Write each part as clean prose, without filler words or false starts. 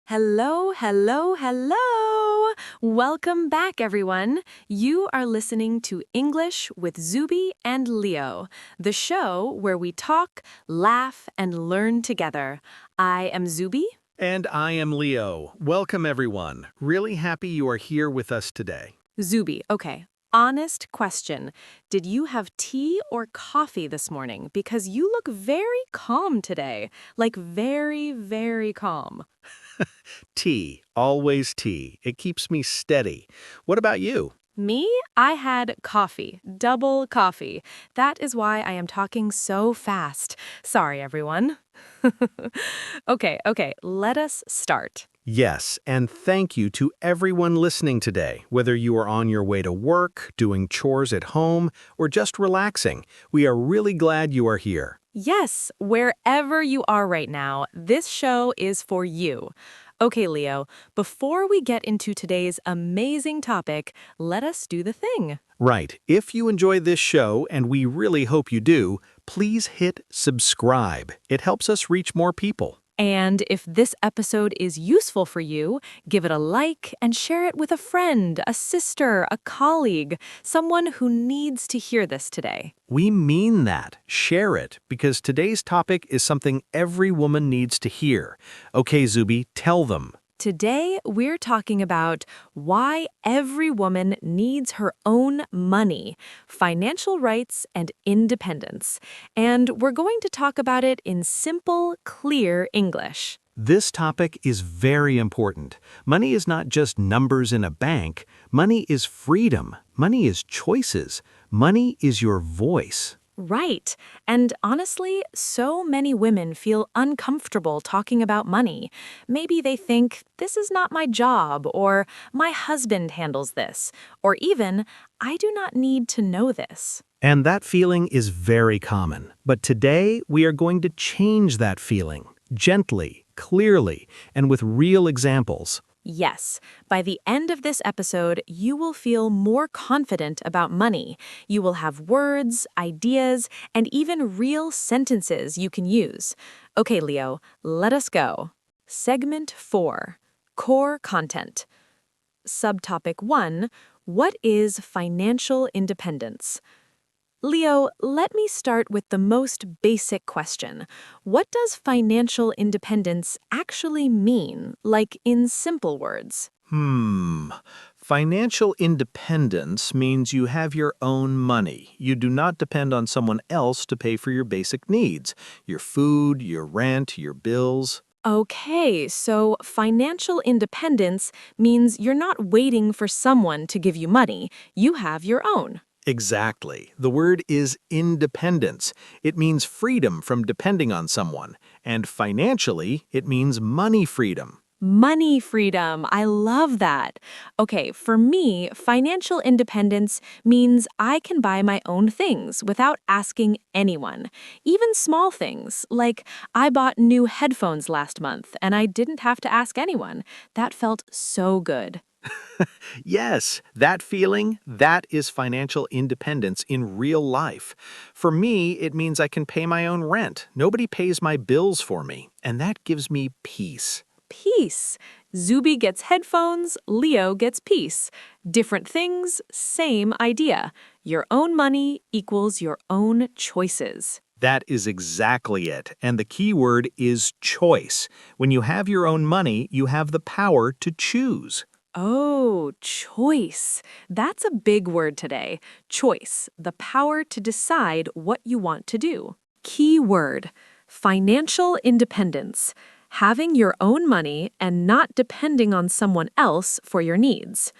Hello, hello, hello! Welcome back, everyone. You are listening to English with Zuby and Leo, the show where we talk, laugh, and learn together. I am Zuby. And I am Leo. Welcome, everyone. Really happy you are here with us today. Zuby, okay. Honest question. Did you have tea or coffee this morning? Because you look very calm today. Like very, very calm. Tea, always tea. It keeps me steady. What about you? Me? I had coffee, double coffee. That is why I am talking so fast. Sorry, everyone. Okay, let us start. Yes, and thank you to everyone listening today, whether you are on your way to work, doing chores at home, or just relaxing. We are really glad you are here. Yes, wherever you are right now, this show is for you. Okay, Leo, before we get into today's amazing topic, let us do the thing. Right, if you enjoy this show, and we really hope you do, please hit subscribe. It helps us reach more people. And if this episode is useful for you, give it a like and share it with a friend, a sister, a colleague, someone who needs to hear this today. We mean that. Share it, because today's topic is something every woman needs to hear. Okay, Zuby, tell them. Today, we're talking about why every woman needs her own money, financial rights, and independence. And we're going to talk about it in simple, clear English. This topic is very important. Money is not just numbers in a bank. Money is freedom. Money is choices. Money is your voice. Right. And honestly, so many women feel uncomfortable talking about money. Maybe they think, this is not my job, or my husband handles this, or even, I do not need to know this. And that feeling is very common. But today, we are going to change that feeling, gently, clearly, and with real examples. Yes, by the end of this episode, you will feel more confident about money. You will have words, ideas, and even real sentences you can use. Okay, Leo, let us go. Segment 4, Core Content. Subtopic 1, What is financial independence? Leo, let me start with the most basic question. What does financial independence actually mean, like in simple words? Financial independence means you have your own money. You do not depend on someone else to pay for your basic needs, your food, your rent, your bills. Okay, so financial independence means you're not waiting for someone to give you money. You have your own. Exactly. The word is independence. It means freedom from depending on someone. And financially, it means money freedom. Money freedom. I love that. Okay, for me, financial independence means I can buy my own things without asking anyone. Even small things, like I bought new headphones last month and I didn't have to ask anyone. That felt so good. Yes, that feeling, that is financial independence in real life. For me, it means I can pay my own rent. Nobody pays my bills for me, and that gives me peace. Peace. Zuby gets headphones, Leo gets peace. Different things, same idea. Your own money equals your own choices. That is exactly it, and the key word is choice. When you have your own money, you have the power to choose. Oh, choice. That's a big word today. Choice, the power to decide what you want to do. Key word, financial independence. Having your own money and not depending on someone else for your needs.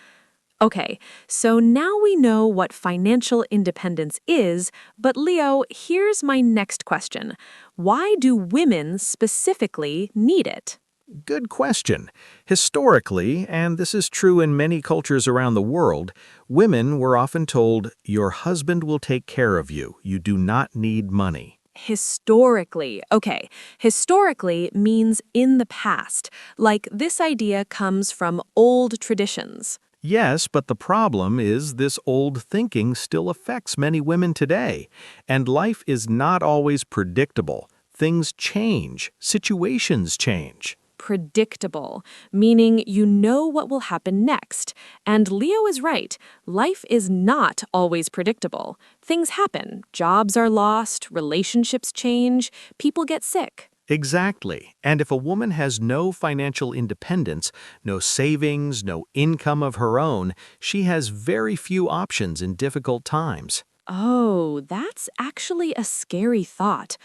Okay, so now we know what financial independence is, but Leo, here's my next question. Why do women specifically need it? Good question. Historically, and this is true in many cultures around the world, women were often told, your husband will take care of you. You do not need money. Historically. Okay, historically means in the past. Like this idea comes from old traditions. Yes, but the problem is this old thinking still affects many women today, and life is not always predictable. Things change, situations change. predictable, meaning you know what will happen next. And Leo is right. Life is not always predictable. Things happen. Jobs are lost, relationships change, people get sick. Exactly. And if a woman has no financial independence, no savings, no income of her own, she has very few options in difficult times. Oh, that's actually a scary thought.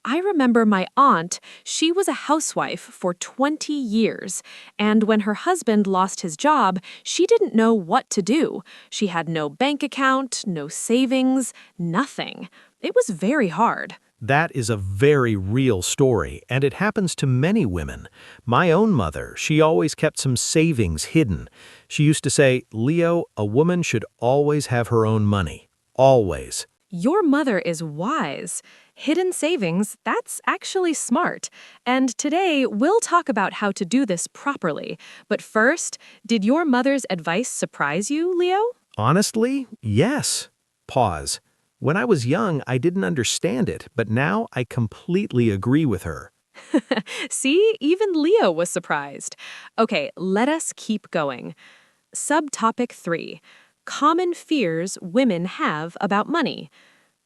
I remember my aunt, she was a housewife for 20 years, and when her husband lost his job, she didn't know what to do. She had no bank account, no savings, nothing. It was very hard. That is a very real story, and it happens to many women. My own mother, she always kept some savings hidden. She used to say, Leo, a woman should always have her own money. Always. Your mother is wise. Hidden savings, that's actually smart. And today, we'll talk about how to do this properly. But first, did your mother's advice surprise you, Leo? Honestly, yes. Pause. When I was young, I didn't understand it, but now I completely agree with her. See, even Leo was surprised. Okay, let us keep going. Subtopic 3. Common fears women have about money.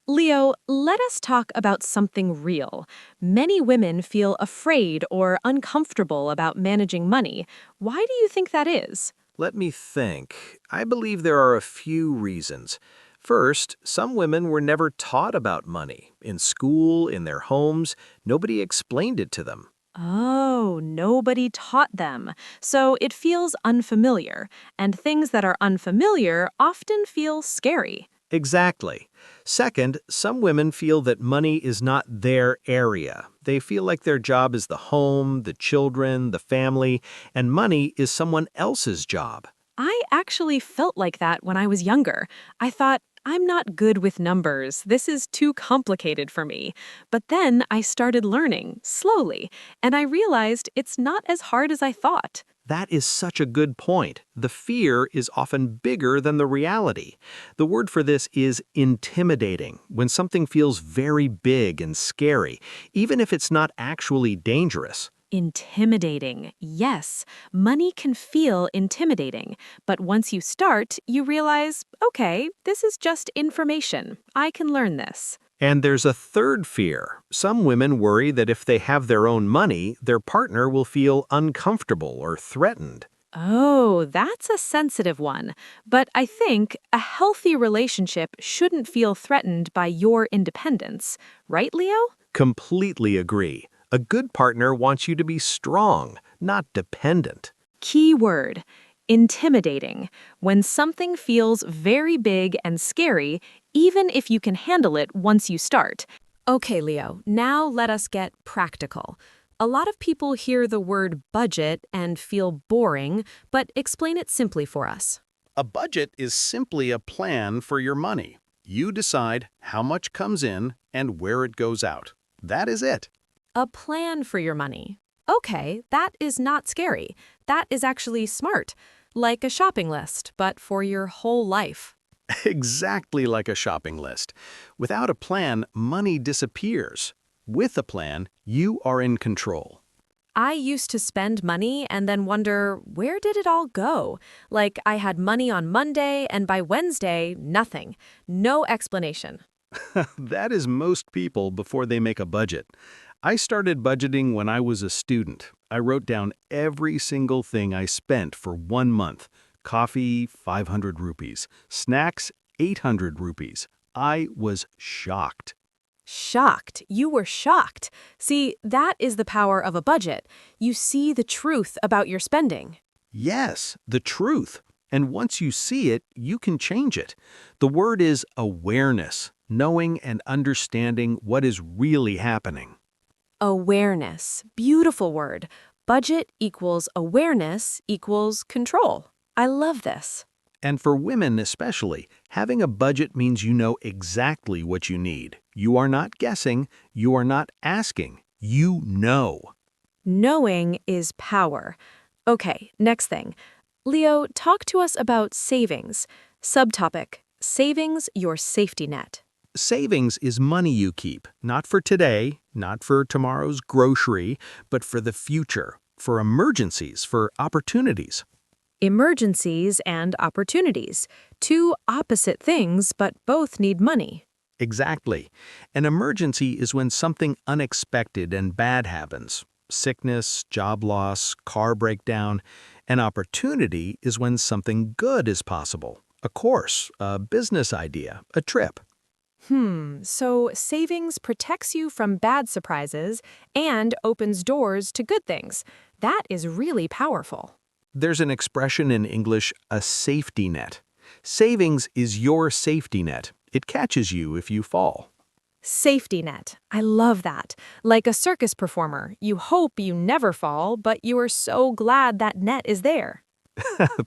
Leo, let us talk about something real. Many women feel afraid or uncomfortable about managing money. Why do you think that is? Let me think. I believe there are a few reasons. First, some women were never taught about money. In school, in their homes, nobody explained it to them. Oh, nobody taught them. So it feels unfamiliar, and things that are unfamiliar often feel scary. Exactly. Second, some women feel that money is not their area. They feel like their job is the home, the children, the family, and money is someone else's job. I actually felt like that when I was younger. I thought, I'm not good with numbers. This is too complicated for me. But then I started learning, slowly, and I realized it's not as hard as I thought. That is such a good point. The fear is often bigger than the reality. The word for this is intimidating, when something feels very big and scary, even if it's not actually dangerous. Intimidating. Yes, money can feel intimidating, but once you start, you realize, okay, this is just information. I can learn this. And there's a third fear. Some women worry that if they have their own money, their partner will feel uncomfortable or threatened. Oh, that's a sensitive one. But I think a healthy relationship shouldn't feel threatened by your independence. Right, Leo? Completely agree. A good partner wants you to be strong, not dependent. Key word, intimidating. When something feels very big and scary, even if you can handle it once you start. Okay, Leo, now let us get practical. A lot of people hear the word budget and feel boring, but explain it simply for us. A budget is simply a plan for your money. You decide how much comes in and where it goes out. That is it. A plan for your money. Okay, that is not scary. That is actually smart. Like a shopping list, but for your whole life. Exactly like a shopping list. Without a plan, money disappears. With a plan, you are in control. I used to spend money and then wonder, where did it all go? Like I had money on Monday and by Wednesday, nothing. No explanation. That is most people before they make a budget. I started budgeting when I was a student. I wrote down every single thing I spent for 1 month. Coffee, 500 rupees. Snacks, 800 rupees. I was shocked. Shocked. You were shocked. See, that is the power of a budget. You see the truth about your spending. Yes, the truth. And once you see it, you can change it. The word is awareness, knowing and understanding what is really happening. Awareness. Beautiful word. Budget equals awareness equals control. I love this. And for women especially, having a budget means you know exactly what you need. You are not guessing, you are not asking, you know. Knowing is power. Okay, next thing. Leo, talk to us about savings. Subtopic, savings, your safety net. Savings is money you keep, not for today, not for tomorrow's grocery, but for the future. for emergencies, for opportunities. Emergencies and opportunities. Two opposite things, but both need money. Exactly. An emergency is when something unexpected and bad happens. Sickness, job loss, car breakdown. An opportunity is when something good is possible. A course, a business idea, a trip. So savings protects you from bad surprises and opens doors to good things. That is really powerful. There's an expression in English, a safety net. Savings is your safety net. It catches you if you fall. Safety net. I love that. Like a circus performer, you hope you never fall, but you are so glad that net is there.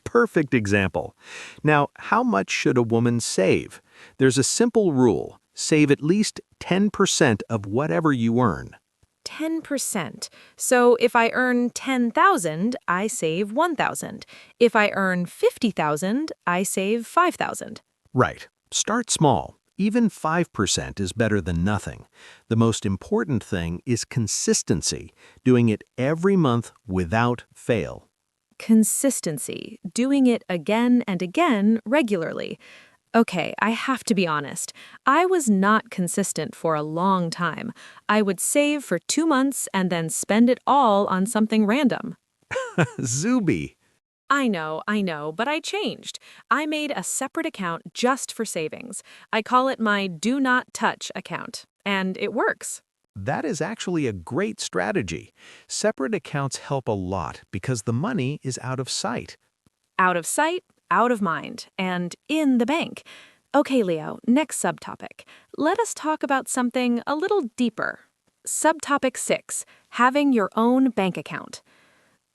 Perfect example. Now, how much should a woman save? There's a simple rule. Save at least 10% of whatever you earn. 10%. So if I earn 10,000, I save 1,000. If I earn 50,000, I save 5,000. Right. Start small. Even 5% is better than nothing. The most important thing is consistency, doing it every month without fail. Consistency, doing it again and again regularly. Okay, I have to be honest. I was not consistent for a long time. I would save for 2 months and then spend it all on something random. Zuby. I know, but I changed. I made a separate account just for savings. I call it my Do Not Touch account, and it works. That is actually a great strategy. Separate accounts help a lot because the money is out of sight. Out of sight, out of mind, and in the bank. Okay, Leo, next subtopic. Let us talk about something a little deeper. Subtopic 6, having your own bank account.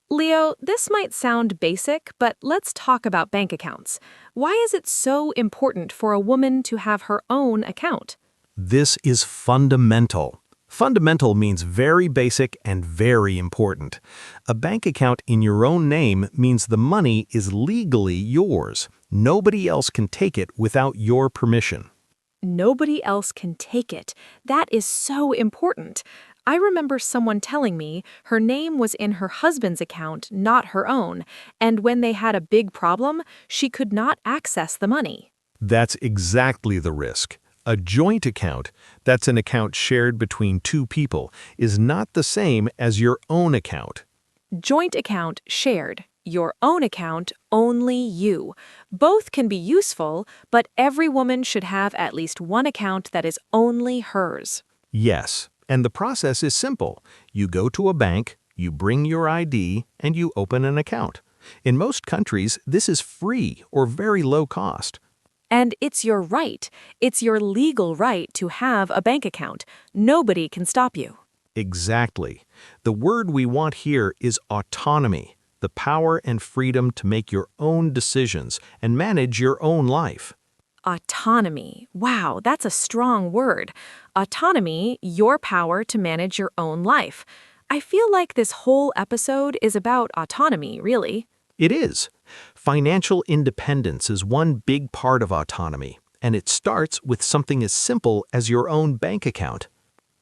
Leo, this might sound basic, but let's talk about bank accounts. Why is it so important for a woman to have her own account? This is fundamental. Fundamental means very basic and very important. A bank account in your own name means the money is legally yours. Nobody else can take it without your permission. Nobody else can take it. That is so important. I remember someone telling me her name was in her husband's account, not her own, and when they had a big problem, she could not access the money. That's exactly the risk. A joint account, that's an account shared between two people, is not the same as your own account. Joint account shared. Your own account, only you. Both can be useful, but every woman should have at least one account that is only hers. Yes, and the process is simple. You go to a bank, you bring your ID, and you open an account. In most countries, this is free or very low cost. And it's your right. It's your legal right to have a bank account. Nobody can stop you. Exactly. The word we want here is autonomy, the power and freedom to make your own decisions and manage your own life. Autonomy. Wow, that's a strong word. Autonomy, your power to manage your own life. I feel like this whole episode is about autonomy, really. It is. Financial independence is one big part of autonomy, and it starts with something as simple as your own bank account.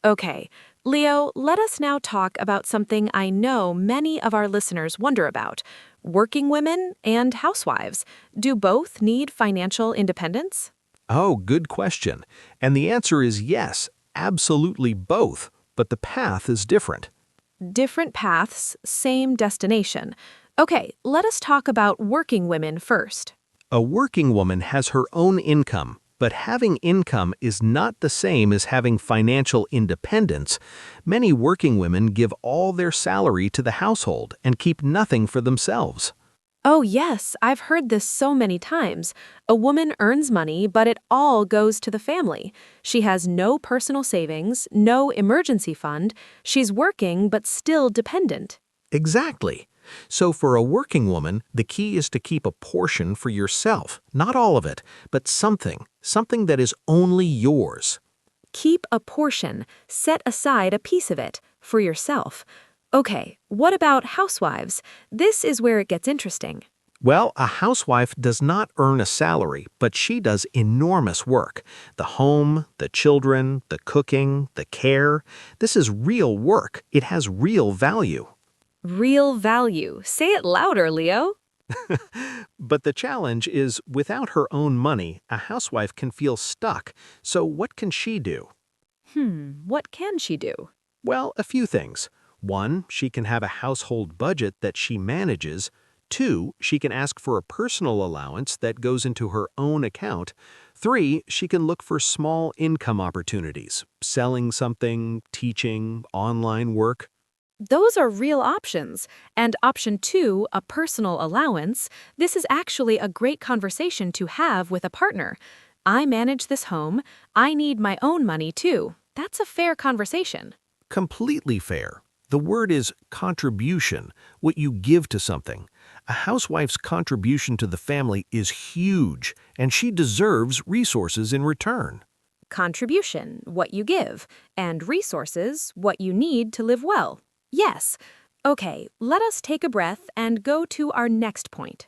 Okay, Leo, let us now talk about something I know many of our listeners wonder about. Working women and housewives. Do both need financial independence? Oh, good question. And the answer is yes, absolutely both, but the path is different. Different paths, same destination. Okay, let us talk about working women first. A working woman has her own income, but having income is not the same as having financial independence. Many working women give all their salary to the household and keep nothing for themselves. Oh, yes, I've heard this so many times. A woman earns money, but it all goes to the family. She has no personal savings, no emergency fund. She's working, but still dependent. Exactly. So for a working woman, the key is to keep a portion for yourself, not all of it, but something that is only yours. Keep a portion, set aside a piece of it, for yourself. Okay, what about housewives? This is where it gets interesting. Well, a housewife does not earn a salary, but she does enormous work. The home, the children, the cooking, the care. This is real work. It has real value. Real value. Say it louder, Leo. But the challenge is without her own money, a housewife can feel stuck. So what can she do? What can she do? Well, a few things. One, she can have a household budget that she manages. Two, she can ask for a personal allowance that goes into her own account. Three, she can look for small income opportunities, selling something, teaching, online work. Those are real options. And option two, a personal allowance, this is actually a great conversation to have with a partner. I manage this home. I need my own money too. That's a fair conversation. Completely fair. The word is contribution, what you give to something. A housewife's contribution to the family is huge, and she deserves resources in return. Contribution, what you give, and resources, what you need to live well. Yes. Okay, let us take a breath and go to our next point.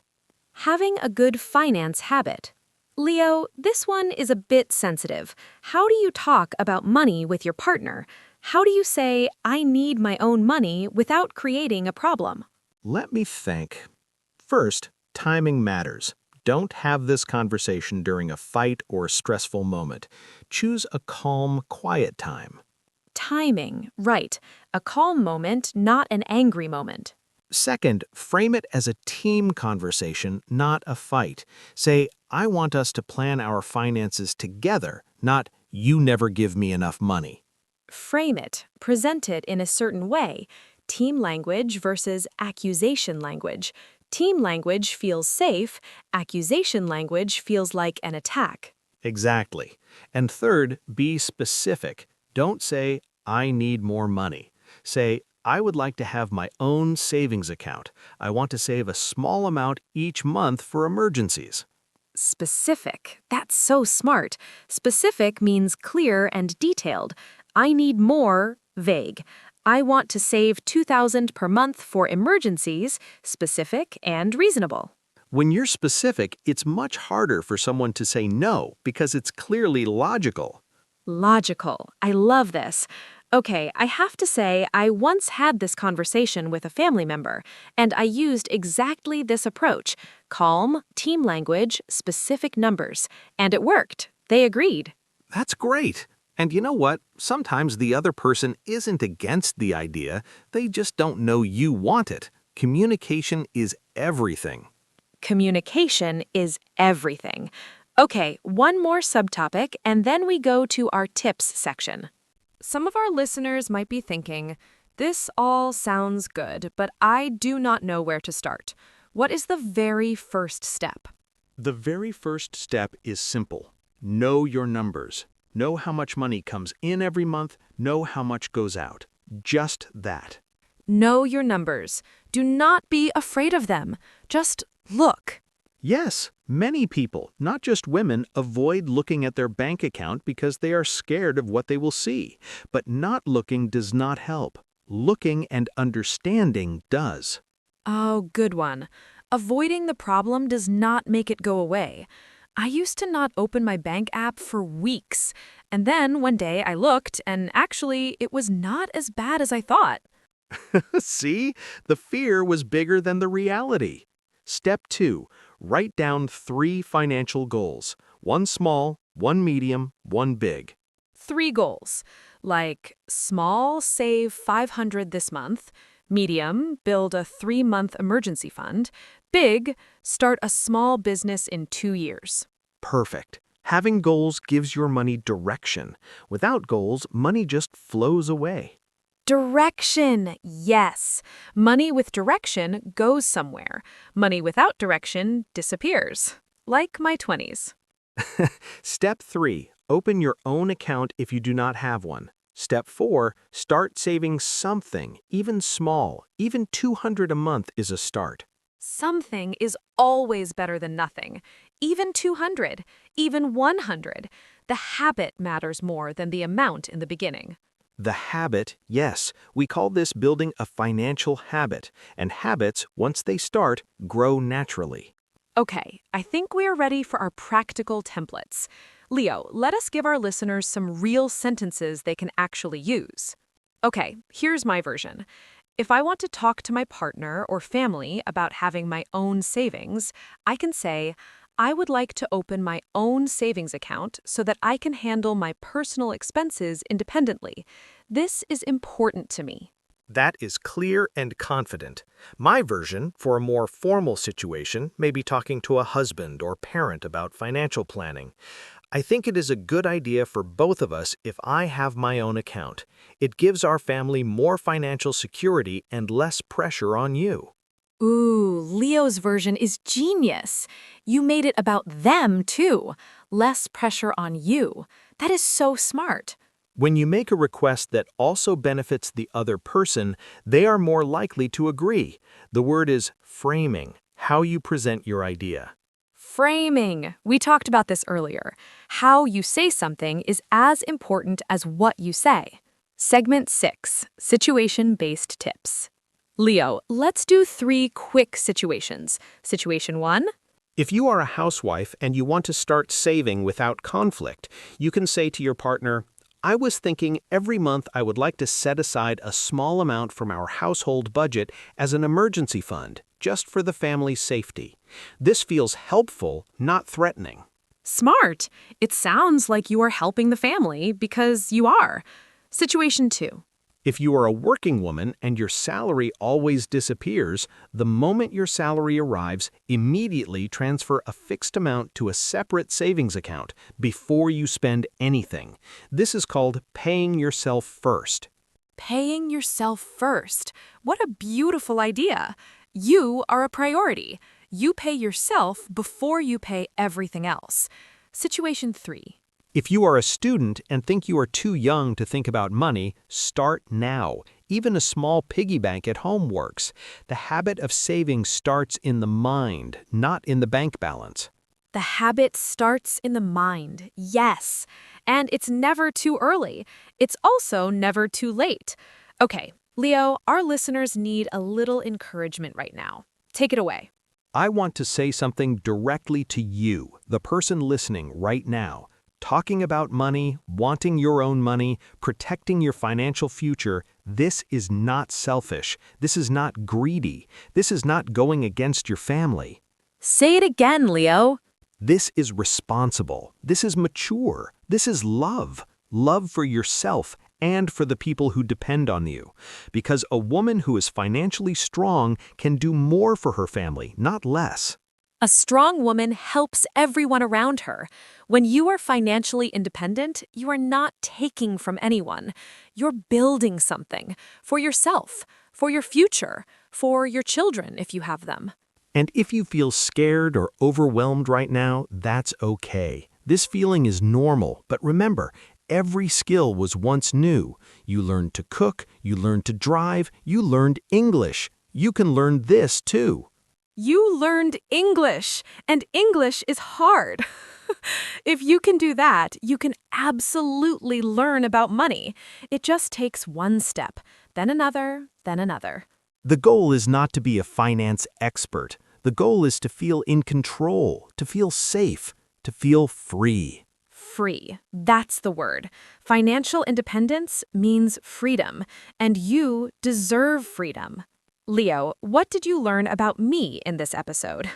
Having a good finance habit. Leo, this one is a bit sensitive. How do you talk about money with your partner? How do you say, I need my own money without creating a problem? Let me think. First, timing matters. Don't have this conversation during a fight or a stressful moment. Choose a calm, quiet time. Timing, right. A calm moment, not an angry moment. Second, frame it as a team conversation, not a fight. Say, I want us to plan our finances together, not you never give me enough money. Frame it, present it in a certain way. Team language versus accusation language. Team language feels safe, accusation language feels like an attack. Exactly. And third, be specific. Don't say, I need more money. Say, I would like to have my own savings account. I want to save a small amount each month for emergencies. Specific. That's so smart. Specific means clear and detailed. I need more, vague. I want to save $2,000 per month for emergencies, specific and reasonable. When you're specific, it's much harder for someone to say no because it's clearly logical. Logical. I love this. Okay, I have to say, I once had this conversation with a family member, and I used exactly this approach: calm, team language, specific numbers. And it worked. They agreed. That's great. And you know what? Sometimes the other person isn't against the idea, they just don't know you want it. Communication is everything. Communication is everything. Okay, one more subtopic, and then we go to our tips section. Some of our listeners might be thinking, this all sounds good, but I do not know where to start. What is the very first step? The very first step is simple. Know your numbers. Know how much money comes in every month. Know how much goes out. Just that. Know your numbers. Do not be afraid of them. Just look. Yes, many people, not just women, avoid looking at their bank account because they are scared of what they will see. But not looking does not help. Looking and understanding does. Oh, good one. Avoiding the problem does not make it go away. I used to not open my bank app for weeks, and then one day I looked, and actually it was not as bad as I thought. See? The fear was bigger than the reality. Step 2. Write down 3 financial goals. One small, one medium, one big. 3 goals, like small, save $500 this month; medium, build a 3-month emergency fund; big, start a small business in 2 years. Perfect. Having goals gives your money direction. Without goals, money just flows away. Direction, yes. Money with direction goes somewhere. Money without direction disappears. Like my 20s. Step 3. Open your own account if you do not have one. Step 4. Start saving something, even small. Even $200 a month is a start. Something is always better than nothing. Even 200, even 100. The habit matters more than the amount in the beginning. The habit, yes. We call this building a financial habit. And habits, once they start, grow naturally. Okay, I think we are ready for our practical templates. Leo, let us give our listeners some real sentences they can actually use. Okay, here's my version. If I want to talk to my partner or family about having my own savings, I can say, I would like to open my own savings account so that I can handle my personal expenses independently. This is important to me. That is clear and confident. My version, for a more formal situation, may be talking to a husband or parent about financial planning. I think it is a good idea for both of us if I have my own account. It gives our family more financial security and less pressure on you. Ooh, Leo's version is genius. You made it about them, too. Less pressure on you. That is so smart. When you make a request that also benefits the other person, they are more likely to agree. The word is framing, how you present your idea. Framing. We talked about this earlier. How you say something is as important as what you say. Segment 6, Situation-Based Tips. Leo, let's do 3 quick situations. Situation 1. If you are a housewife and you want to start saving without conflict, you can say to your partner, I was thinking every month I would like to set aside a small amount from our household budget as an emergency fund, just for the family's safety. This feels helpful, not threatening. Smart. It sounds like you are helping the family because you are. Situation 2. If you are a working woman and your salary always disappears, the moment your salary arrives, immediately transfer a fixed amount to a separate savings account before you spend anything. This is called paying yourself first. Paying yourself first. What a beautiful idea. You are a priority. You pay yourself before you pay everything else. Situation 3. If you are a student and think you are too young to think about money, start now. Even a small piggy bank at home works. The habit of saving starts in the mind, not in the bank balance. The habit starts in the mind. Yes. And it's never too early. It's also never too late. Okay, Leo, our listeners need a little encouragement right now. Take it away. I want to say something directly to you, the person listening right now. Talking about money, wanting your own money, protecting your financial future, this is not selfish. This is not greedy. This is not going against your family. Say it again, Leo. This is responsible. This is mature. This is love. Love for yourself and for the people who depend on you. Because a woman who is financially strong can do more for her family, not less. A strong woman helps everyone around her. When you are financially independent, you are not taking from anyone. You're building something for yourself, for your future, for your children if you have them. And if you feel scared or overwhelmed right now, that's okay. This feeling is normal, but remember, every skill was once new. You learned to cook, you learned to drive, you learned English. You can learn this too. You learned English, and English is hard. If you can do that, you can absolutely learn about money. It just takes one step, then another, then another. The goal is not to be a finance expert. The goal is to feel in control, to feel safe, to feel free. Free. That's the word. Financial independence means freedom, and you deserve freedom. Leo, what did you learn about me in this episode?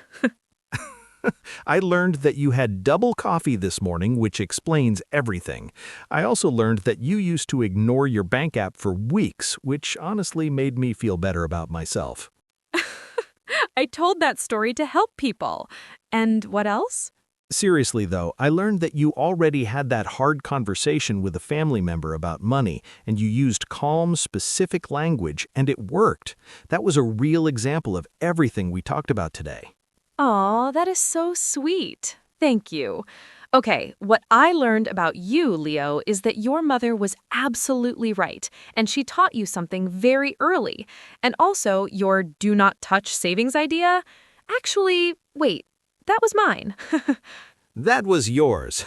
I learned that you had double coffee this morning, which explains everything. I also learned that you used to ignore your bank app for weeks, which honestly made me feel better about myself. I told that story to help people. And what else? Seriously, though, I learned that you already had that hard conversation with a family member about money, and you used calm, specific language, and it worked. That was a real example of everything we talked about today. Aw, that is so sweet. Thank you. Okay, what I learned about you, Leo, is that your mother was absolutely right, and she taught you something very early. And also, your do not touch savings idea? Actually, wait, that was mine. That was yours.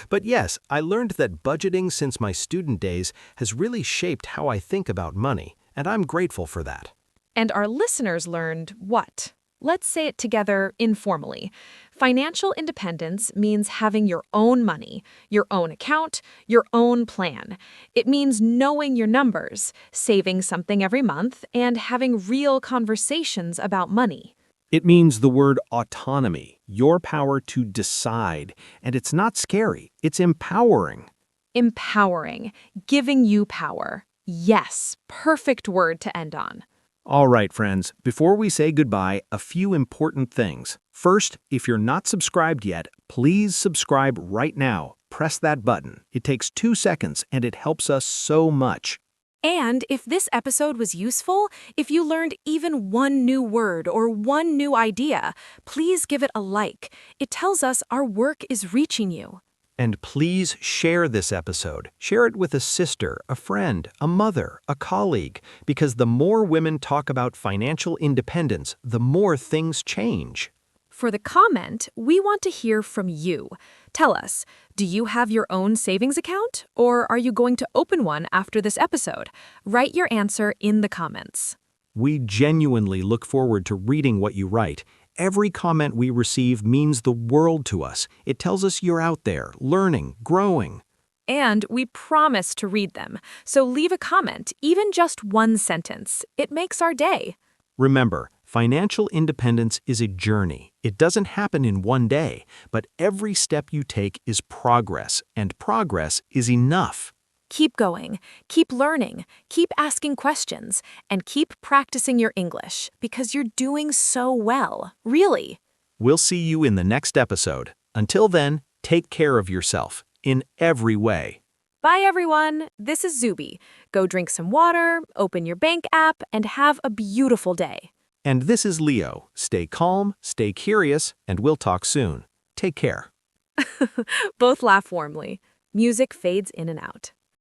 But yes, I learned that budgeting since my student days has really shaped how I think about money, and I'm grateful for that. And our listeners learned what? Let's say it together informally. Financial independence means having your own money, your own account, your own plan. It means knowing your numbers, saving something every month, and having real conversations about money. It means the word autonomy, your power to decide. And it's not scary, it's empowering. Empowering, giving you power. Yes, perfect word to end on. All right, friends, before we say goodbye, a few important things. First, if you're not subscribed yet, please subscribe right now. Press that button. It takes 2 seconds and it helps us so much. And if this episode was useful, if you learned even one new word or one new idea, please give it a like. It tells us our work is reaching you. And please share this episode. Share it with a sister, a friend, a mother, a colleague, because the more women talk about financial independence, the more things change. For the comment, we want to hear from you. Tell us, do you have your own savings account, or are you going to open one after this episode? Write your answer in the comments. We genuinely look forward to reading what you write. Every comment we receive means the world to us. It tells us you're out there, learning, growing. And we promise to read them. So leave a comment, even just one sentence. It makes our day. Remember, financial independence is a journey. It doesn't happen in one day, but every step you take is progress, and progress is enough. Keep going, keep learning, keep asking questions, and keep practicing your English because you're doing so well, really. We'll see you in the next episode. Until then, take care of yourself in every way. Bye, everyone. This is Zuby. Go drink some water, open your bank app, and have a beautiful day. And this is Leo. Stay calm, stay curious, and we'll talk soon. Take care. Both laugh warmly. Music fades in and out.